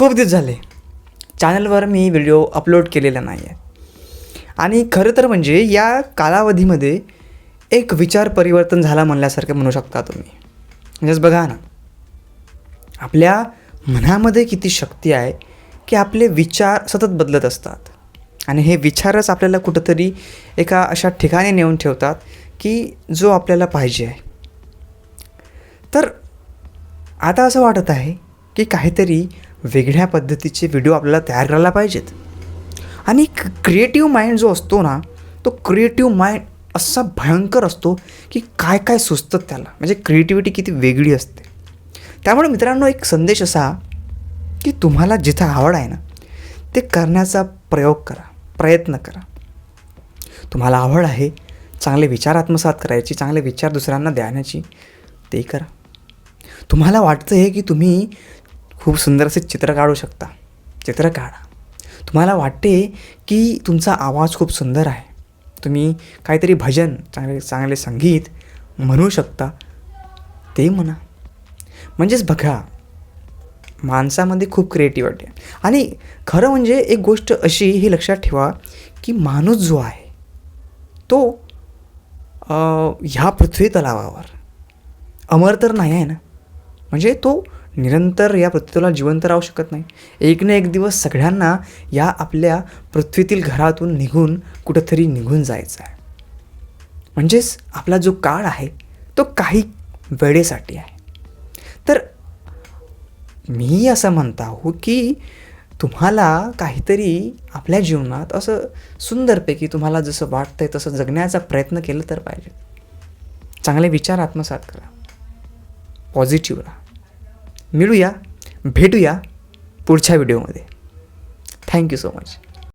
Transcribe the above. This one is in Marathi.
खूप दिवस झाले चॅनलवर मी व्हिडिओ अपलोड केलेला नाही आहे. आणि खरं तर म्हणजे या कालावधीमध्ये एक विचार परिवर्तन झाला म्हणल्यासारखं म्हणू शकता तुम्ही. म्हणजेच बघा ना, आपल्या मनामध्ये किती शक्ती आहे की आपले विचार सतत बदलत असतात आणि हे विचारच आपल्याला कुठंतरी एका अशा ठिकाणी नेऊन ठेवतात की जो आपल्याला पाहिजे आहे. तर आता असं वाटत आहे की काहीतरी वेगळ्या पद्धतीचे व्हिडिओ आपल्याला तयार करायला पाहिजेत. आणि क्रिएटिव्ह माइंड जो असतो ना, तो क्रिएटिव्ह माइंड असा भयंकर असतो की काय काय सुचतं त्याला. म्हणजे क्रिएटिव्हिटी किती वेगळी असते. त्यामुळे मित्रांनो, एक संदेश असा की तुम्हाला जिथं आवड आहे ना, ते करण्याचा प्रयोग करा, प्रयत्न करा. तुम्हाला आवड आहे चांगले विचार आत्मसात करायची, चांगले विचार दुसऱ्यांना देण्याची, ते करा. तुम्हाला वाटतं आहे की तुम्ही खूप सुंदर असे चित्र काढू शकता, चित्र काढा. तुम्हाला वाटते की तुमचा आवाज खूप सुंदर आहे, तुम्ही काहीतरी भजन, चांगले संगीत म्हणू शकता, ते म्हणा. म्हणजेच बघा, माणसामध्ये खूप क्रिएटिव्हिटी आहे. आणि खरं म्हणजे एक गोष्ट अशी ही लक्षात ठेवा की माणूस जो आहे तो ह्या पृथ्वी तलावावर अमर तर नाही आहे ना. म्हणजे तो निरंतर या पृथ्वीला जिवंत राहू शकत नाही. एक ना एक दिवस सगळ्यांना या आपल्या पृथ्वीतील घरातून निघून कुठंतरी निघून जायचं आहे. म्हणजेच आपला जो काळ आहे तो काही वेळेसाठी आहे. तर मी असं म्हणता हो की तुम्हाला काहीतरी आपल्या जीवनात असं सुंदरपैकी तुम्हाला जसं वाटतंय तसं जगण्याचा प्रयत्न केला तर पाहिजे. चांगले विचार आत्मसात करा, पॉझिटिव्ह राहा. मिळूया, भेटूया पुढच्या व्हिडिओमध्ये. Thank you so much.